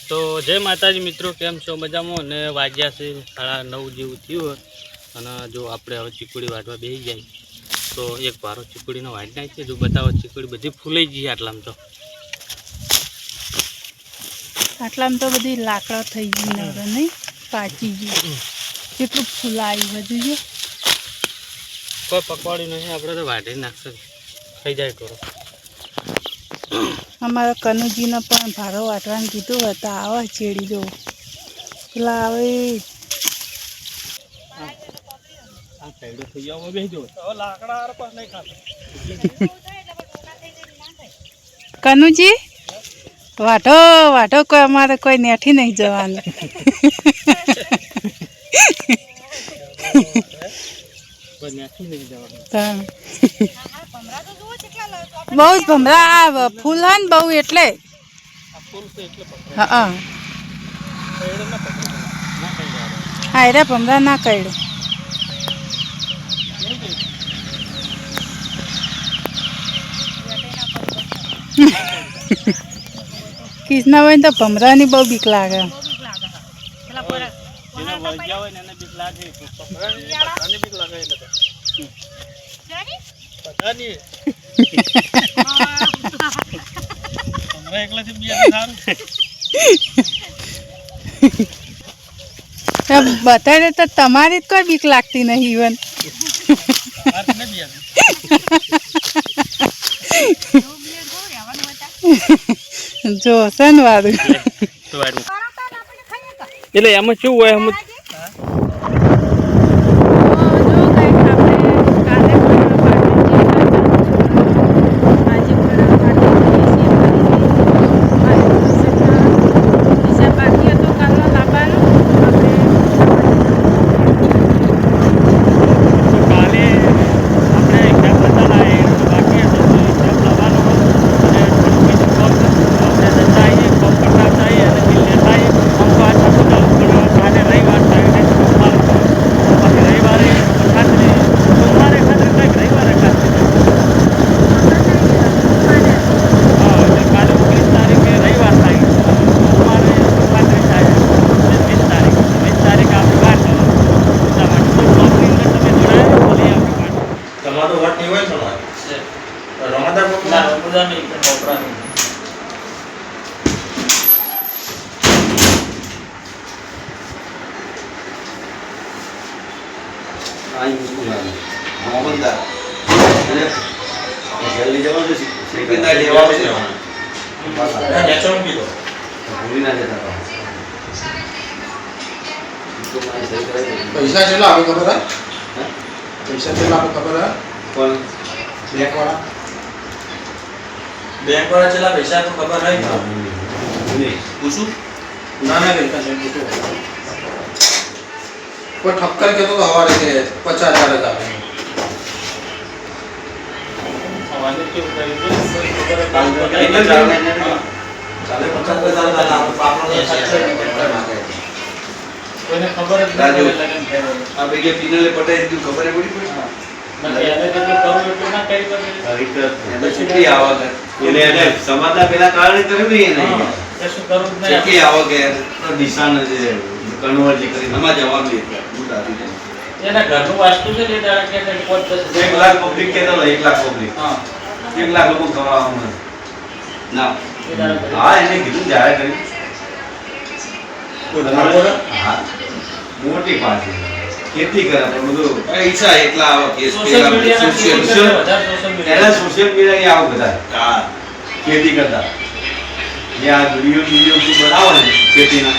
તો જય માતાજી મિત્રો, કેમ છો? મજામાં? અને વાગ્યા છે 9:30 જેવું થયું અને જો આપણે હવે ચીકુડી વાટવા બેસી જાય તો એક ભારો ચીકુડીનો વાટ નાખીએ. જો બતાવો, ચીકુડી બધી ફૂલાઈ ગઈ આટલામાં તો. આટલામાં તો બધી લાકડા થઈ ગઈ ને નહીં પાચી ગઈ. કેટલું ફૂલાયું બધું કોઈ પકવાડી નહીં, આપણે તો વાટી નાખશે થઈ જાય થોડો. અમારા કનુજીને પણ ભારો વાટવાનું કીધું હતા. આવે ચેડી દો પેલા આવે આ સાઈડો થઈ જાવ બેસી જો. હવે લાકડા આર પાસ નહીં ખાતો. કનુજી વાટો વાટો, કોઈ અમારે કોઈ નેઠી નહીં જવાનું. બહુ જ ભમરા ફૂલ હે ને બહુ એટલે. હા હા રે ભમરા ના કઈડે. કિસના હોય ને તો ભમરાની બહુ બીક લાગે. બતાડે તો તમારી જ કોઈ બીક લાગતી નહીં ઇવન. જો સન વાળું એટલે એમાં શું હોય? પૈસા કેટલા આવે ખબર હે? પૈસા કેટલા આવે ખબર હે? કોણ? બેંક વાળા કેટલા પૈસા તો ખબર હે? પૂછું? ના ના પૈસા છે પૂછું. કોઈ ઠક્કર કેતો તો હવારે કે 50,000 જ આવે. સવારે કેવું કર્યું છે? ચાલે 50,000 આપણો કોઈને ખબર જ નથી. આ બેગે ફિનલે પટાઈ દીધું, ખબર પડી પડી. સમાધાન પેલા કારણે કર્યું નહીં. કેટલી આવક દિશા કન્વર્ટ કરી એમાં જવાબ એના ઘરનું વાસ્તુ છે. 1 લાખ પબ્લિક કે 1 લાખ પબ્લિક 1 લાખ લોકો ખવડાવવામાં ના. હા એને કીધું જાહેર કરી. મોટી પાર્ટી ખેતી કરે પણ બધું પૈસા એટલા આવે કે સોશિયલ મીડિયા આવો બધા ખેતી કરતા જે આ વિડીયો બનાવે ને ખેતીના,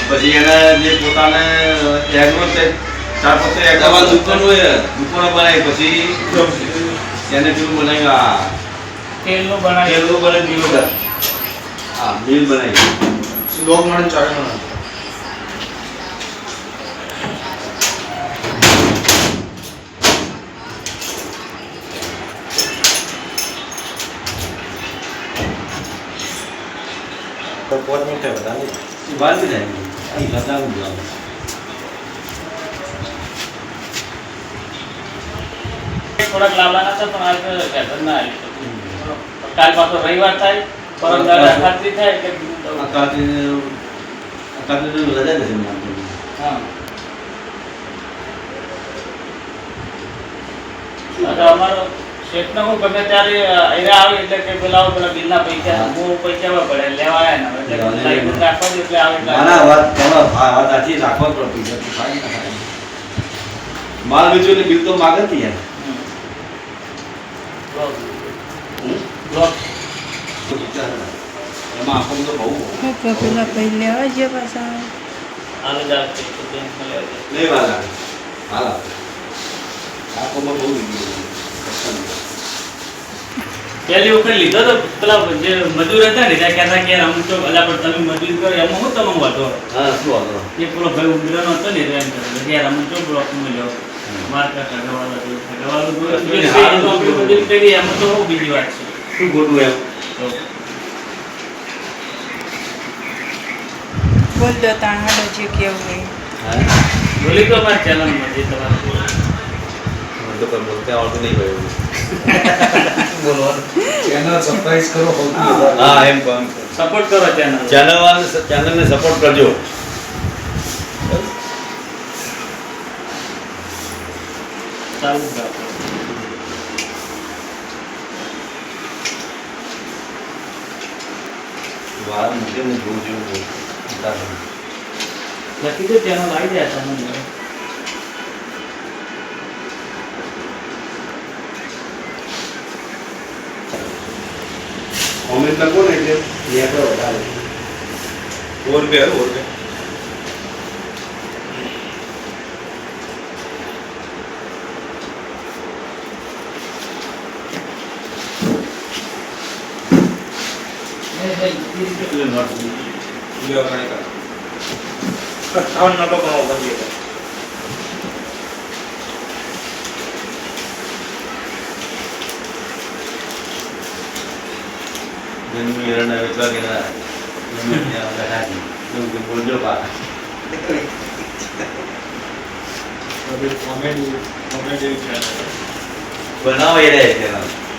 પછી એના જે પોતાને એગ્રો છે 4-5 દુકાનો બનાવી, પછી એને શું બનાવ્યું? તેલનું બનાવી હા મિલ બનાવી. લોક મળે 4 જણા. તો 5 મિનિટ વધારે બાદ में जाएंगे અહીં બતાવું જ થોડાક લાવવાના હતા પણ આજ પેટર્ન ના આવી. કાલ પાછો રવિવાર થાય પરમ દાડા ખાતરી થાય કે કાતરી રજા નથી માનતો. હા અમારો શેઠને હું ગમે ત્યારે અહીંયા આવે એટલે કે પેલા બિલના પૈસા હું પૈસા પડે લેવા આવ્યા ને એટલે લાઈન રાખવા દે એટલે આવે ના ના વાત આથી રાખવા જ પડે પૈસા તો ખાઈ ના ખાય. માલ વેચો એટલે બિલ તો માગે જ યાર. બ્લોક એમાં આખો તો બહુ પેલા પૈ લેવા ગયા પાછા આવે જ આવે બેંકમાં લેવા જાય. નહીં વાલા હાલ આખોમાં બહુ પહેલી વખત લીધો તો પેલા જે મજૂર હતા ને ત્યાં કહેતા કે અમુક તો અલા પણ તમે મજૂરી કરો એમાં હું તમે વાંધો હા શું વાંધો એ પેલો ભાઈ ઉગ્રનો હતો ને એમ કરે કે યાર અમુક તો બ્લોક મળ્યો માર્કા ઠગવાળો તો ઠગવાળો મજૂરી કરી એમાં તો બહુ બીજી વાત છે. શું ખોટું એમ બોલ દો તાણાડો જે કેવું હોય હા બોલી તો અમારા ચેનલમાં જે તમારે મને તો કોઈ બોલતા આવડતું નહીં ભાઈ બોલવાનું ચેનલ સબસ્ક્રાઇબ કરો હા એમ કહું સપોર્ટ કરો ચેનલને સપોર્ટ કરજો. ચાલુ રાખો. વાર મૂકે હું જોઉં છું લખી દો ચેનલ આવી જાય તમને કોમેન્ટ લખો ને એટલે યા કરો વધારે ₹100 ₹100 બોલજો બા બનાવો એ રહે છે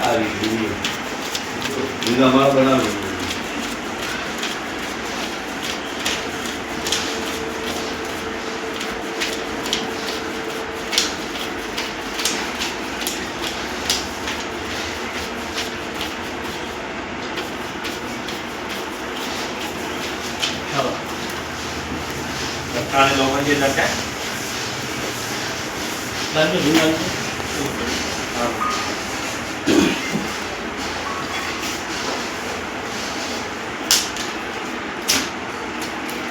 આવી વિડીયો અમારો બનાવ્યો કાલે લોકો જે લખે લાલુ ધુમાલ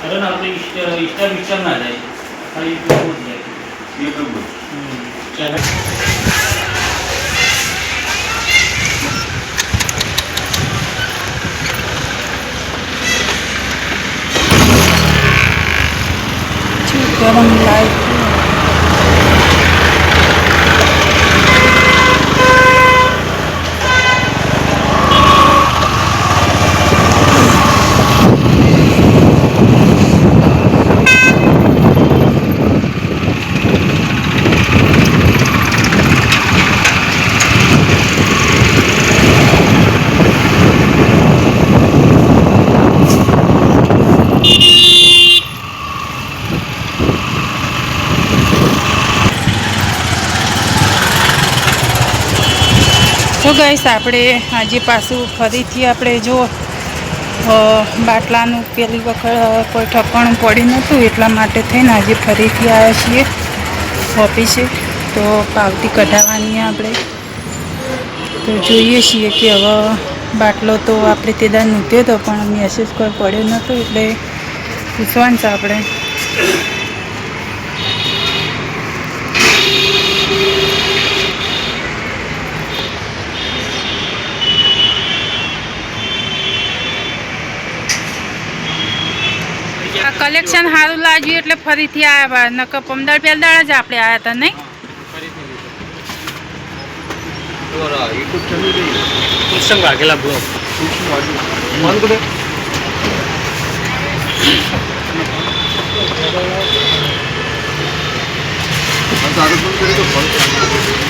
અરે ના આપણે ઇન્સ્ટા ના જાય ખાલી યુટ્યુબ જ જાય યુટ્યુબ ચાલો ગરમ લાઈટ તો ગાઈસ આપણે આજે પાછું ફરીથી આપણે જો બાટલાનું પેલી વખત કોઈ ઠકાણું પડ્યું નહોતું એટલા માટે થઈને આજે ફરીથી આવ્યા છીએ ઓફિસે તો પાવતી કઢાવવાની આપણે તો જોઈએ છીએ કે હવે બાટલો તો આપણે તે દાડ નૂત્યો હતો પણ મેસેજ કોઈ પડ્યો નહોતો એટલે પૂછવાનું છે આપણે કલેક્શન સારું લાગ્યું એટલે ફરીથી આવ્યા નકર 15 પહેલા જ આપણે આવ્યા હતા નહીં કુસમ વાઘેલા બ્લોક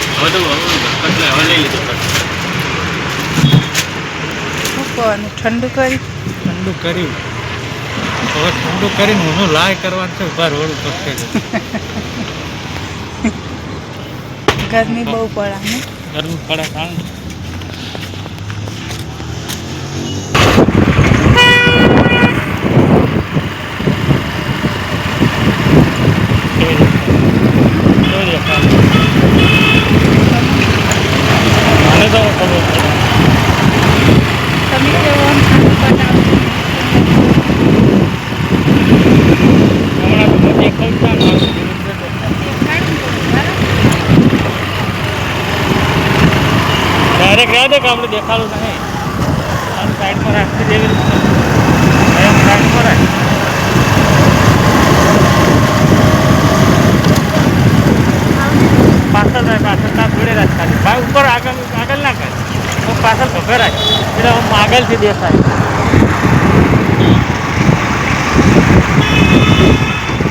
હવે લઈ લીધો મૂકવાનું ઠંડુ કરી ઠંડુ કર્યું હવે ઠંડુ કરીને હું લાય કરવાનું છે ઉભા રોડ ઉપર છે ગરમી બહુ પડે ને ગરમી પડે કારણ મને તો ખબર છે તમે કેવો આમ ઠંડુ બનાવો હમણાં તો દેખાડતા ડાયરેક્ટ યાદ કે આપણે દેખાડું નહીં આમ સાઈડમાં રાખતી જેવી રીતે એમ સાઈડમાં રાખ પાછળ રાખ પાછળ તાર જોડે રાખ ખાલી ભાઈ ઉપર આગળ આગળ ના કર હું પાછળ ખબર રાખ એટલે આમ આગળથી દેખાય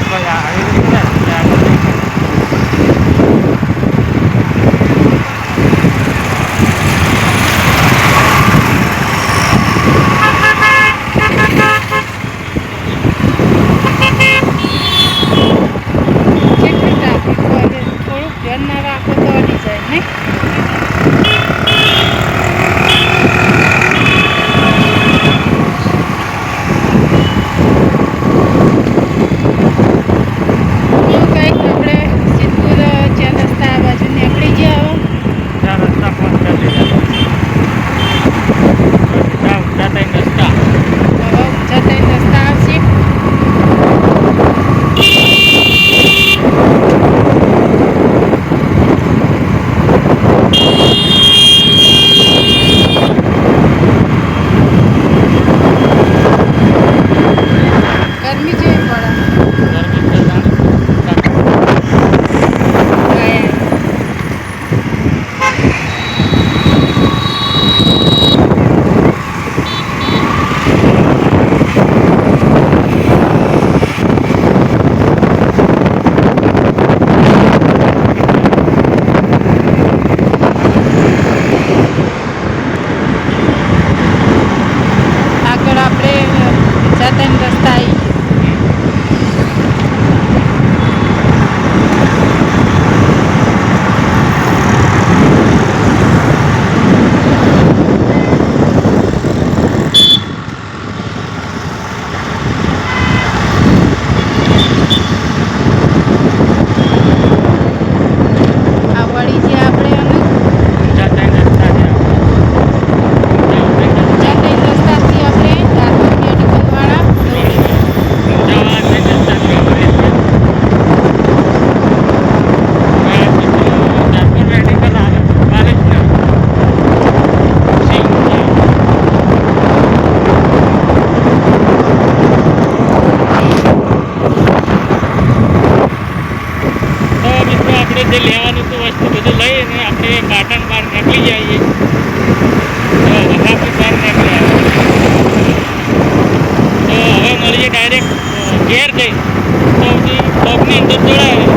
ભાઈ આવી રીતે આગળ દેખાય કેટલું ટ્રાફિક હોય થોડુંક ધ્યાન ના રાખો તો અડી જાય ને એવું કંઈક આપણે સિદ્ધપુર જ્યાં રસ્તા આ બાજુ નીકળી ગયા ત્યાં રસ્તા બંધ કરી દીધા ઊંચા થઈને રસ્તા હવે ઊંચા થઈને રસ્તા આવશે ગરમી જેવી પડે ગરમી છે જાણે આગળ આપણે ઊંચા થઈને રસ્તા આવી આ વળી જે આપણે અને ઊંચા થઈને રસ્તા છે ઊંચા થઈને રસ્તાથી આપણે દાદા મેડિકલવાળા ઊંચાવાળા થઈને રસ્તા છે જાતપુર મેડિકલ આવે કાલે જ ને સિંહ તો મિત્રો આપણે જે લેવાનું હતું વસ્તુ બધું લઈને આપણે કાટન બહાર નીકળી જઈએ તો વઘાપી બહાર નીકળ્યા તો હવે મળીએ ડાયરેક્ટ ઘેર જઈ તો બ્લોગની અંદર જોડાય